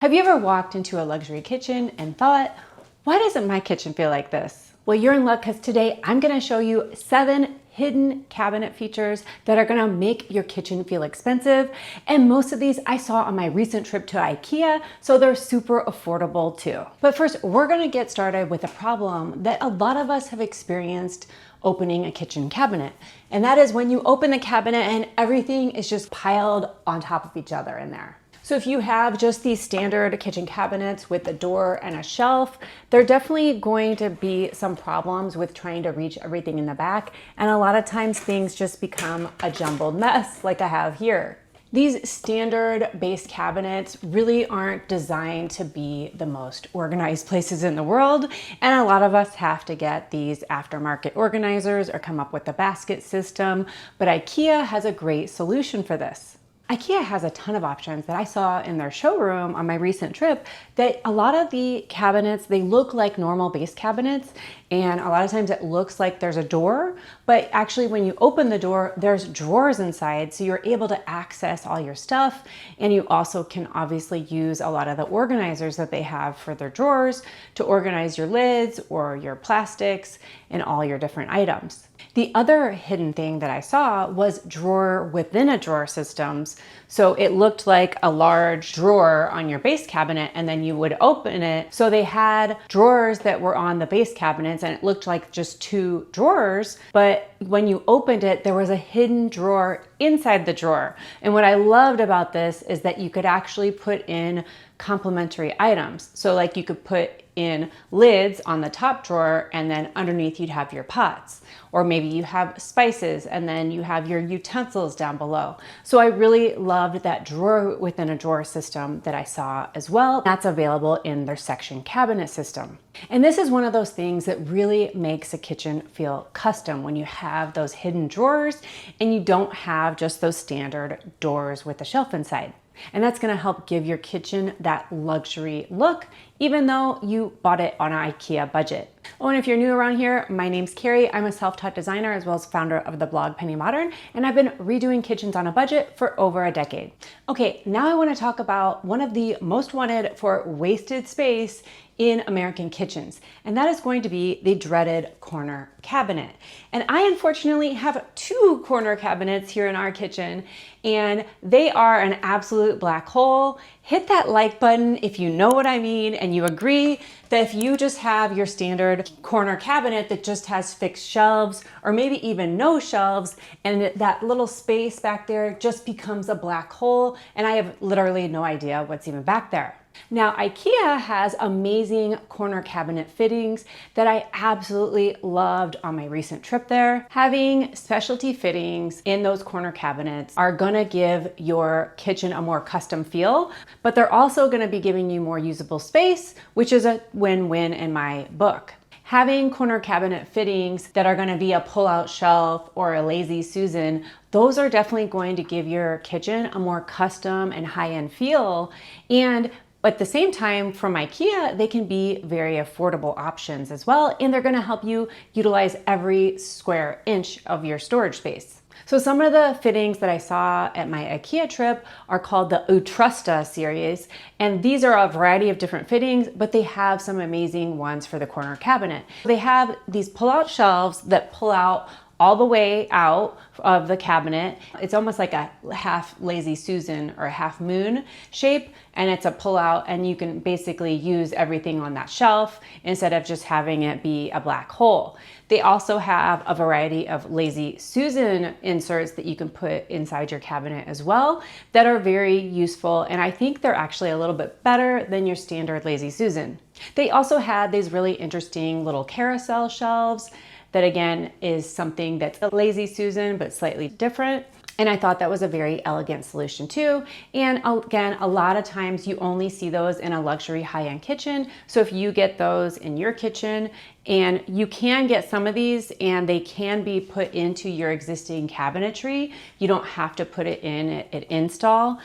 Have you ever walked into a luxury kitchen and thought, why doesn't my kitchen feel like this? Well, you're in luck because today I'm going to show you 7 hidden cabinet features that are going to make your kitchen feel expensive. And most of these I saw on my recent trip to IKEA, so they're super affordable too. But first, we're going to get started with a problem that a lot of us have experienced opening a kitchen cabinet. And that is when you open the cabinet and everything is just piled on top of each other in there. So if you have just these standard kitchen cabinets with a door and a shelf, there are definitely going to be some problems with trying to reach everything in the back. And a lot of times things just become a jumbled mess like I have here. These standard base cabinets really aren't designed to be the most organized places in the world. And a lot of us have to get these aftermarket organizers or come up with a basket system. But IKEA has a great solution for this. IKEA has a ton of options that I saw in their showroom on my recent trip that a lot of the cabinets, they look like normal base cabinets. And a lot of times it looks like there's a door, but actually when you open the door, there's drawers inside. So you're able to access all your stuff. And you also can obviously use a lot of the organizers that they have for their drawers to organize your lids or your plastics and all your different items. The other hidden thing that I saw was drawer within a drawer systems. So it looked like a large drawer on your base cabinet and then you would open it. So they had drawers that were on the base cabinets and it looked like just 2 drawers. But when you opened it, there was a hidden drawer inside the drawer. And what I loved about this is that you could actually put in complementary items. So like you could put in lids on the top drawer and then underneath you'd have your pots. Or maybe you have spices and then you have your utensils down below. So I really loved that drawer within a drawer system that I saw as well. That's available in their section cabinet system. And this is one of those things that really makes a kitchen feel custom when you have those hidden drawers and you don't have just those standard doors with a shelf inside. And that's going to help give your kitchen that luxury look, even though you bought it on an IKEA budget. Oh, and if you're new around here, my name's Carrie. I'm a self-taught designer as well as founder of the blog Penny Modern, and I've been redoing kitchens on a budget for over a decade. Okay, now I want to talk about one of the most wanted for wasted space in American kitchens, and that is going to be the dreaded corner cabinet. And I unfortunately have 2 corner cabinets here in our kitchen, and they are an absolute black hole. Hit that like button if you know what I mean and you agree that if you just have your standard corner cabinet that just has fixed shelves or maybe even no shelves and that little space back there just becomes a black hole and I have literally no idea what's even back there. Now, IKEA has amazing corner cabinet fittings that I absolutely loved on my recent trip there. Having specialty fittings in those corner cabinets are gonna give your kitchen a more custom feel, but they're also gonna be giving you more usable space, which is a win-win in my book. Having corner cabinet fittings that are gonna be a pull-out shelf or a lazy Susan, those are definitely going to give your kitchen a more custom and high-end feel. And at the same time, from IKEA, they can be very affordable options as well, and they're gonna help you utilize every square inch of your storage space. So some of the fittings that I saw at my IKEA trip are called the Utrusta series, and these are a variety of different fittings, but they have some amazing ones for the corner cabinet. They have these pull-out shelves that pull out all the way out of the cabinet. It's almost like a half lazy Susan or a half moon shape, and it's a pull out and you can basically use everything on that shelf instead of just having it be a black hole. They also have a variety of lazy Susan inserts that you can put inside your cabinet as well that are very useful, and I think they're actually a little bit better than your standard lazy Susan. They also had these really interesting little carousel shelves that again is something that's a lazy Susan but slightly different. And I thought that was a very elegant solution too. And again, a lot of times you only see those in a luxury high-end kitchen. So if you get those in your kitchen, and you can get some of these and they can be put into your existing cabinetry, you don't have to put it in at install.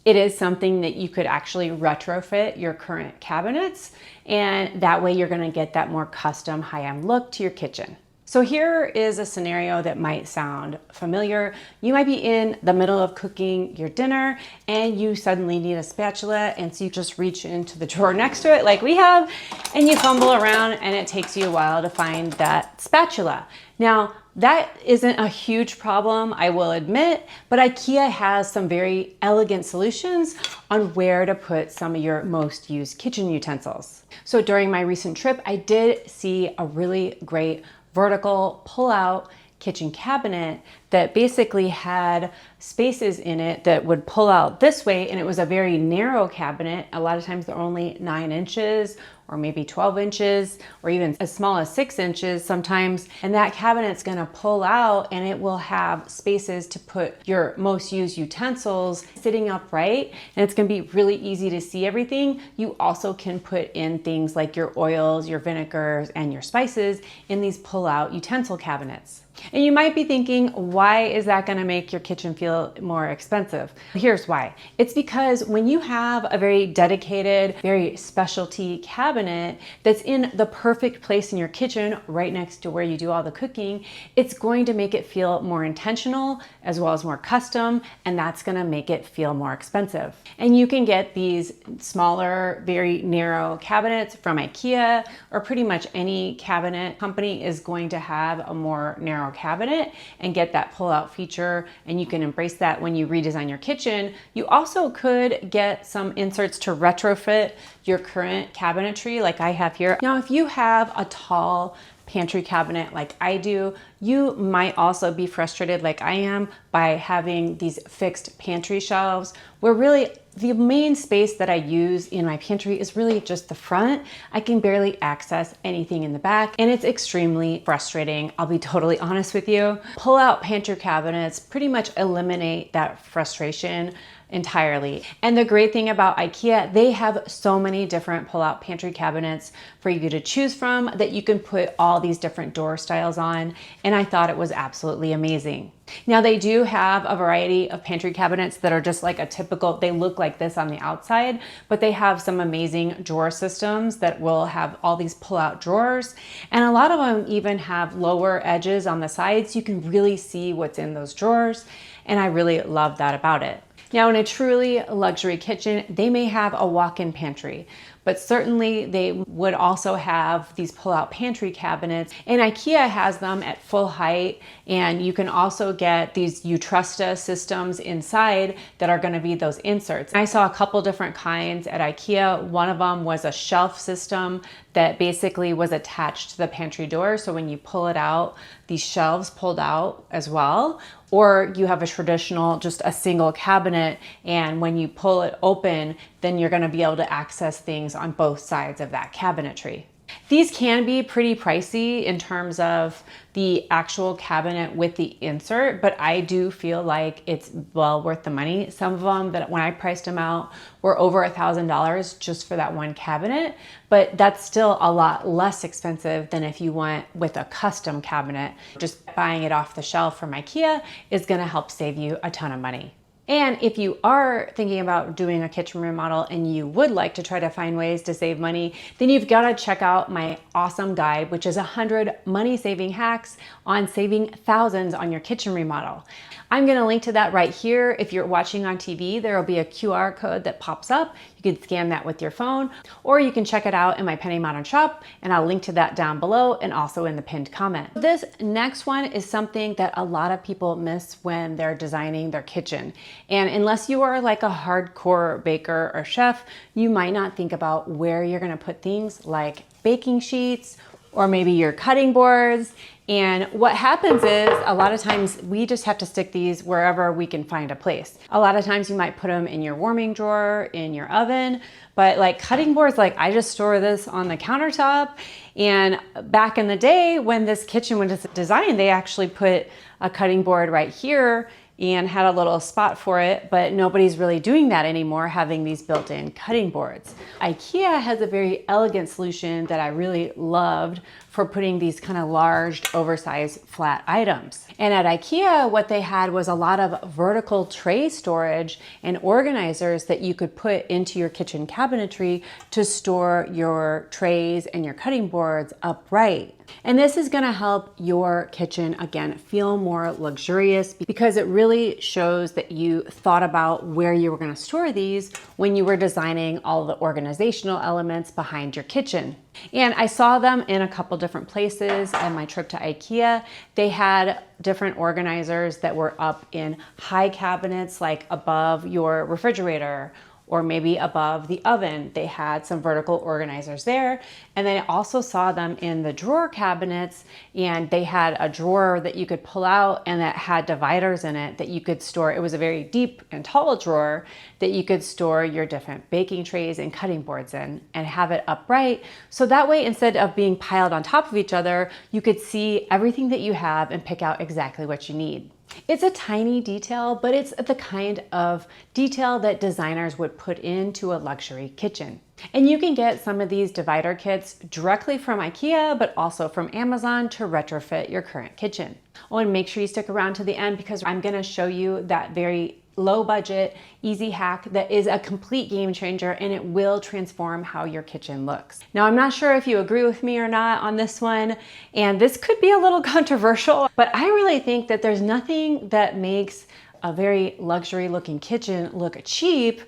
It is something that you could actually retrofit your current cabinets, and that way you're gonna get that more custom high-end look to your kitchen. So here is a scenario that might sound familiar. You might be in the middle of cooking your dinner and you suddenly need a spatula, and so you just reach into the drawer next to it like we have, and you fumble around and it takes you a while to find that spatula. Now, that isn't a huge problem, I will admit, but IKEA has some very elegant solutions on where to put some of your most used kitchen utensils. So during my recent trip, I did see a really great vertical pull-out kitchen cabinet that basically had spaces in it that would pull out this way, and it was a very narrow cabinet. A lot of times they're only 9 inches or maybe 12 inches or even as small as 6 inches sometimes. And that cabinet's gonna pull out and it will have spaces to put your most used utensils sitting upright, and it's gonna be really easy to see everything. You also can put in things like your oils, your vinegars, and your spices in these pull-out utensil cabinets. And you might be thinking, why is that gonna make your kitchen feel more expensive? Here's why. It's because when you have a very dedicated, very specialty cabinet that's in the perfect place in your kitchen, right next to where you do all the cooking, it's going to make it feel more intentional as well as more custom, and that's gonna make it feel more expensive. And you can get these smaller, very narrow cabinets from IKEA, or pretty much any cabinet company is going to have a more narrow cabinet and get that pull-out feature, and you can embrace that when you redesign your kitchen. You also could get some inserts to retrofit your current cabinetry like I have here. Now, if you have a tall pantry cabinet like I do, you might also be frustrated like I am by having these fixed pantry shelves where really the main space that I use in my pantry is really just the front. I can barely access anything in the back, and it's extremely frustrating. I'll be totally honest with you. Pull-out pantry cabinets pretty much eliminate that frustration entirely. And the great thing about IKEA, they have so many different pull-out pantry cabinets for you to choose from that you can put all these different door styles on, and I thought it was absolutely amazing. Now, they do have a variety of pantry cabinets that are just like a typical, they look like this on the outside, but they have some amazing drawer systems that will have all these pull-out drawers, and a lot of them even have lower edges on the sides. You can really see what's in those drawers, and I really love that about it. Now, in a truly luxury kitchen, they may have a walk-in pantry, but certainly they would also have these pull-out pantry cabinets, and IKEA has them at full height, and you can also get these Utrusta systems inside that are gonna be those inserts. I saw a couple different kinds at IKEA. One of them was a shelf system that basically was attached to the pantry door, so when you pull it out, these shelves pulled out as well. Or you have a traditional, just a single cabinet, and when you pull it open, then you're gonna be able to access things on both sides of that cabinetry. These can be pretty pricey in terms of the actual cabinet with the insert, but I do feel like it's well worth the money. Some of them that when I priced them out were over $1,000 just for that one cabinet, but that's still a lot less expensive than if you went with a custom cabinet. Just buying it off the shelf from IKEA is gonna help save you a ton of money. And if you are thinking about doing a kitchen remodel and you would like to try to find ways to save money, then you've got to check out my awesome guide, which is 100 money-saving hacks on saving thousands on your kitchen remodel. I'm going to link to that right here. If you're watching on TV, there will be a QR code that pops up. You can scan that with your phone, or you can check it out in my Penny Modern shop, and I'll link to that down below and also in the pinned comment. This next one is something that a lot of people miss when they're designing their kitchen. And unless you are like a hardcore baker or chef, you might not think about where you're going to put things like baking sheets or maybe your cutting boards. And what happens is a lot of times we just have to stick these wherever we can find a place. A lot of times you might put them in your warming drawer, in your oven, but like cutting boards, like I just store this on the countertop. And back in the day when this kitchen was designed, they actually put a cutting board right here and had a little spot for it, but nobody's really doing that anymore, having these built-in cutting boards. IKEA has a very elegant solution that I really loved for putting these kind of large, oversized, flat items. And at IKEA, what they had was a lot of vertical tray storage and organizers that you could put into your kitchen cabinetry to store your trays and your cutting boards upright. And this is going to help your kitchen, again, feel more luxurious because it really shows that you thought about where you were going to store these when you were designing all the organizational elements behind your kitchen. And I saw them in a couple different places on my trip to IKEA. They had different organizers that were up in high cabinets, like above your refrigerator or maybe above the oven. They had some vertical organizers there. And then I also saw them in the drawer cabinets, and they had a drawer that you could pull out and that had dividers in it that you could store. It was a very deep and tall drawer that you could store your different baking trays and cutting boards in and have it upright. So that way, instead of being piled on top of each other, you could see everything that you have and pick out exactly what you need. It's a tiny detail, but it's the kind of detail that designers would put into a luxury kitchen. And you can get some of these divider kits directly from IKEA, but also from Amazon to retrofit your current kitchen. Oh, and make sure you stick around to the end because I'm going to show you that very low budget, easy hack that is a complete game changer, and it will transform how your kitchen looks. Now, I'm not sure if you agree with me or not on this one, and this could be a little controversial, but I really think that there's nothing that makes a very luxury looking kitchen look cheap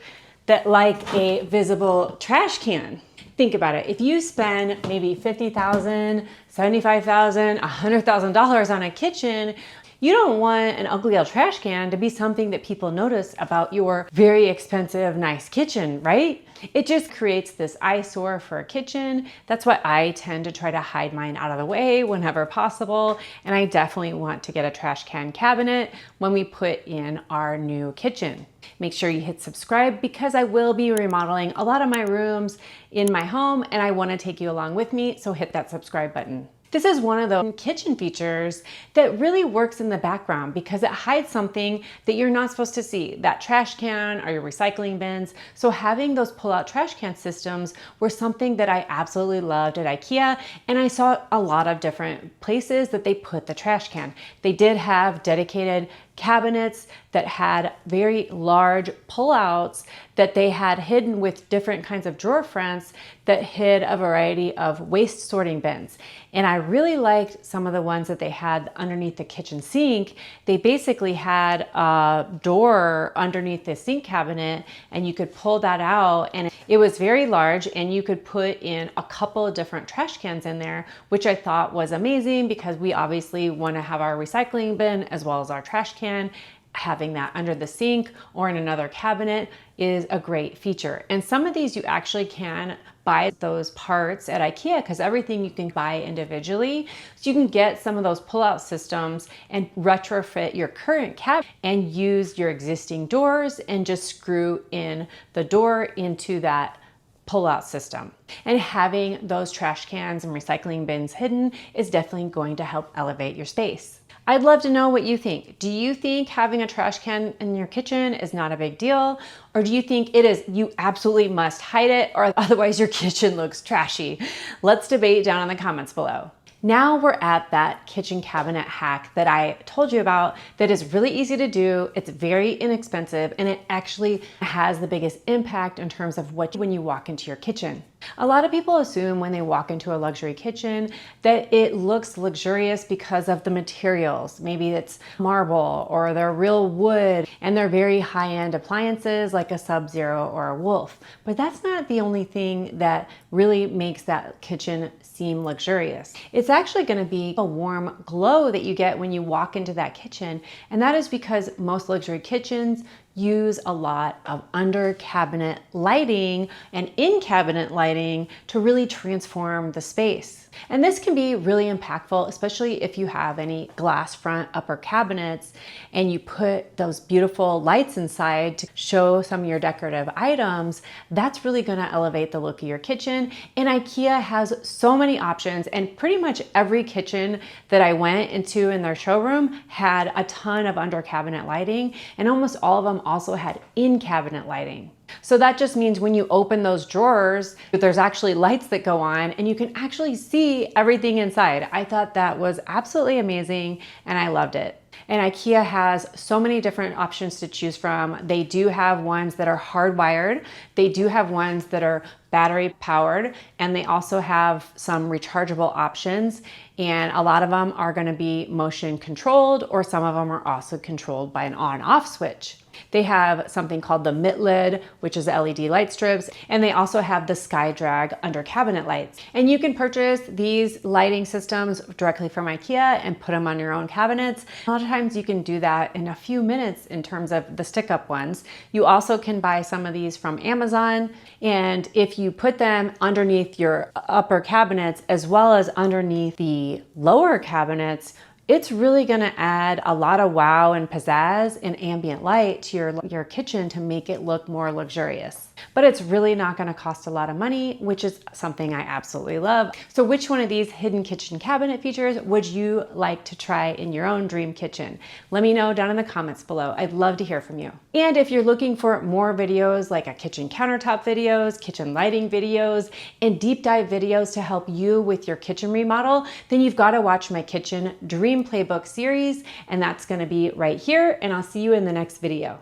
that like a visible trash can. Think about it. If you spend maybe $50,000, $75,000, $100,000 on a kitchen, you don't want an ugly old trash can to be something that people notice about your very expensive, nice kitchen, right? It just creates this eyesore for a kitchen. That's why I tend to try to hide mine out of the way whenever possible. And I definitely want to get a trash can cabinet when we put in our new kitchen. Make sure you hit subscribe because I will be remodeling a lot of my rooms in my home and I want to take you along with me. So hit that subscribe button. This is one of the kitchen features that really works in the background because it hides something that you're not supposed to see, that trash can or your recycling bins. So having those pull-out trash can systems were something that I absolutely loved at IKEA, and I saw a lot of different places that they put the trash can. They did have dedicated cabinets that had very large pullouts that they had hidden with different kinds of drawer fronts that hid a variety of waste sorting bins. And I really liked some of the ones that they had underneath the kitchen sink. They basically had a door underneath the sink cabinet and you could pull that out, and it was very large and you could put in a couple of different trash cans in there, which I thought was amazing because we obviously want to have our recycling bin as well as our trash can. Having that under the sink or in another cabinet is a great feature. And some of these you actually can buy those parts at IKEA because everything you can buy individually. So you can get some of those pull-out systems and retrofit your current cabinet and use your existing doors and just screw in the door into that pull-out system. And having those trash cans and recycling bins hidden is definitely going to help elevate your space. I'd love to know what you think. Do you think having a trash can in your kitchen is not a big deal? Or do you think it is, you absolutely must hide it or otherwise your kitchen looks trashy? Let's debate down in the comments below. Now we're at that kitchen cabinet hack that I told you about that is really easy to do, it's very inexpensive, and it actually has the biggest impact in terms of when you walk into your kitchen. A lot of people assume when they walk into a luxury kitchen that it looks luxurious because of the materials. Maybe it's marble or they're real wood and they're very high-end appliances like a Sub-Zero or a Wolf. But that's not the only thing that really makes that kitchen seem luxurious. It's actually going to be a warm glow that you get when you walk into that kitchen. And that is because most luxury kitchens use a lot of under cabinet lighting and in cabinet lighting to really transform the space. And this can be really impactful, especially if you have any glass front upper cabinets and you put those beautiful lights inside to show some of your decorative items. That's really going to elevate the look of your kitchen. And IKEA has so many options, and pretty much every kitchen that I went into in their showroom had a ton of under cabinet lighting, and almost all of them also had in cabinet lighting. So that just means when you open those drawers, there's actually lights that go on and you can actually see everything inside. I thought that was absolutely amazing and I loved it. And IKEA has so many different options to choose from. They do have ones that are hardwired. They do have ones that are battery powered, and they also have some rechargeable options. And a lot of them are going to be motion controlled, or some of them are also controlled by an on-off switch. They have something called the mitt lid, which is LED light strips, and they also have the sky drag under cabinet lights. And you can purchase these lighting systems directly from IKEA and put them on your own cabinets. A lot of times you can do that in a few minutes in terms of the stick-up ones. You also can buy some of these from Amazon, and if you put them underneath your upper cabinets as well as underneath the lower cabinets, it's really gonna add a lot of wow and pizzazz and ambient light to your kitchen to make it look more luxurious. But it's really not gonna cost a lot of money, which is something I absolutely love. So which one of these hidden kitchen cabinet features would you like to try in your own dream kitchen? Let me know down in the comments below. I'd love to hear from you. And if you're looking for more videos like a kitchen countertop videos, kitchen lighting videos, and deep dive videos to help you with your kitchen remodel, then you've got to watch my Kitchen Dream Playbook series, and that's going to be right here, and I'll see you in the next video.